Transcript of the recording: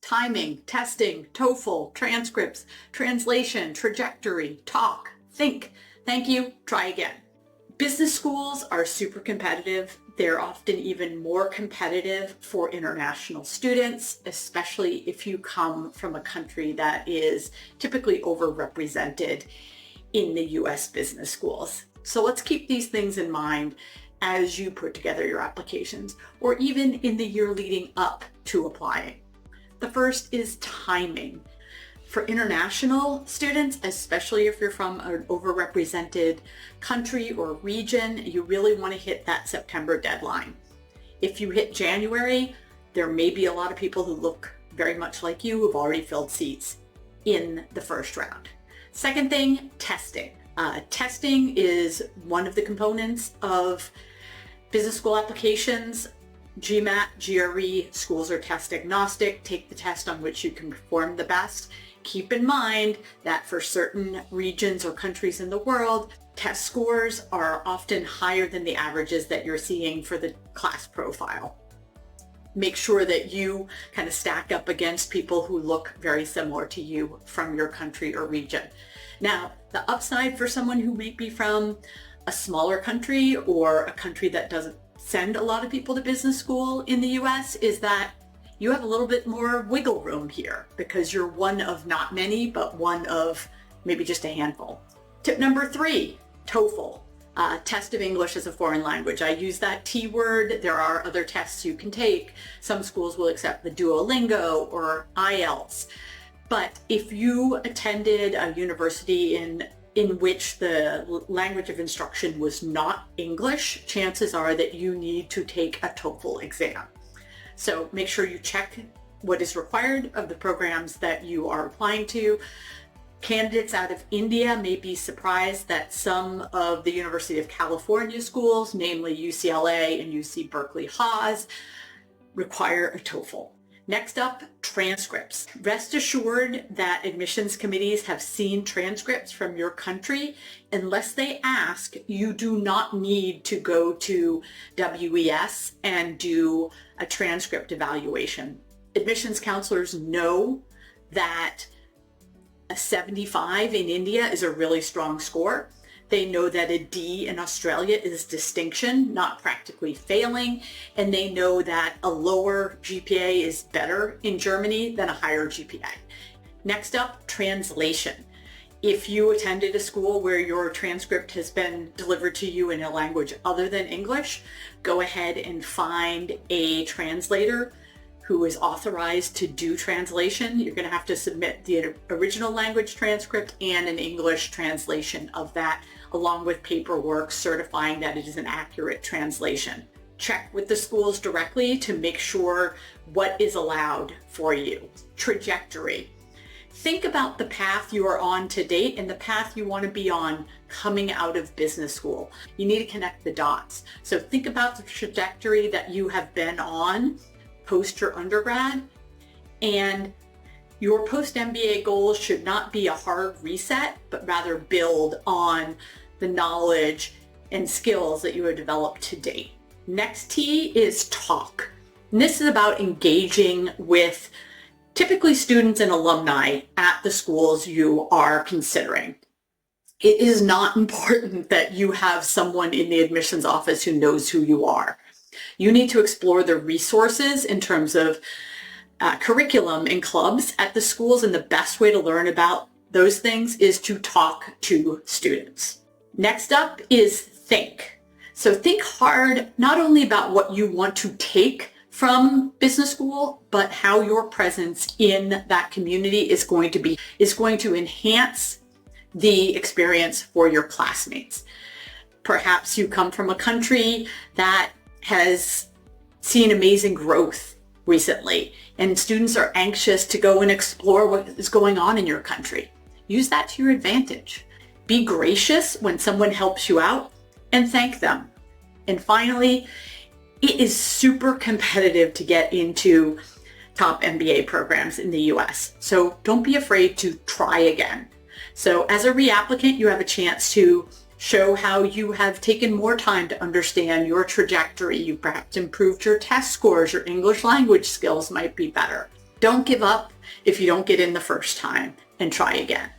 timing, testing, TOEFL, transcripts, translation, trajectory, talk, think, thank you, try again. Business schools are super competitive. They're often even more competitive for international students, especially if you come from a country that is typically overrepresented in the US business schools. So let's keep these things in mind as you put together your applications, or even in the year leading up to applying. The first is timing. For international students, especially if you're from an overrepresented country or region, you really want to hit that September deadline. If you hit January, there may be a lot of people who look very much like you who've already filled seats in the first round. Second thing, testing. Testing is one of the components of business school applications. GMAT, GRE, schools are test agnostic. Take the test on which you can perform the best. Keep in mind that for certain regions or countries in the world, test scores are often higher than the averages that you're seeing for the class profile. Make sure that you kind of stack up against people who look very similar to you from your country or region. Now, the upside for someone who might be from a smaller country or a country that doesn't send a lot of people to business school in the US is that you have a little bit more wiggle room here because you're one of not many, but one of maybe just a handful. Tip number 3, TOEFL, test of English as a foreign language. I use that T word. There are other tests you can take. Some schools will accept the Duolingo or IELTS. But if you attended a university in which the language of instruction was not English, chances are that you need to take a TOEFL exam. So make sure you check what is required of the programs that you are applying to. Candidates out of India may be surprised that some of the University of California schools, namely UCLA and UC Berkeley Haas, require a TOEFL. Next up, transcripts. Rest assured that admissions committees have seen transcripts from your country. Unless they ask, you do not need to go to WES and do a transcript evaluation. Admissions counselors know that a 75 in India is a really strong score. They know that a D in Australia is distinction, not practically failing. And they know that a lower GPA is better in Germany than a higher GPA. Next up, translation. If you attended a school where your transcript has been delivered to you in a language other than English, go ahead and find a translator who is authorized to do translation. You're going to have to submit the original language transcript and an English translation of that, along with paperwork certifying that it is an accurate translation. Check with the schools directly to make sure what is allowed for you. Trajectory. Think about the path you are on to date and the path you want to be on coming out of business school. You need to connect the dots. So think about the trajectory that you have been on post your undergrad, and your post-MBA goals should not be a hard reset, but rather build on the knowledge and skills that you have developed to date. Next T is talk. And this is about engaging with typically students and alumni at the schools you are considering. It is not important that you have someone in the admissions office who knows who you are. You need to explore the resources in terms of curriculum and clubs at the schools, and the best way to learn about those things is to talk to students. Next up is think. So think hard, not only about what you want to take from business school, but how your presence in that community is going to enhance the experience for your classmates. Perhaps you come from a country that has seen amazing growth recently, and students are anxious to go and explore what is going on in your country. Use that to your advantage. Be gracious when someone helps you out and thank them. And finally, it is super competitive to get into top MBA programs in the US. So don't be afraid to try again. So as a reapplicant, you have a chance to show how you have taken more time to understand your trajectory. You perhaps improved your test scores, your English language skills might be better. Don't give up if you don't get in the first time, and try again.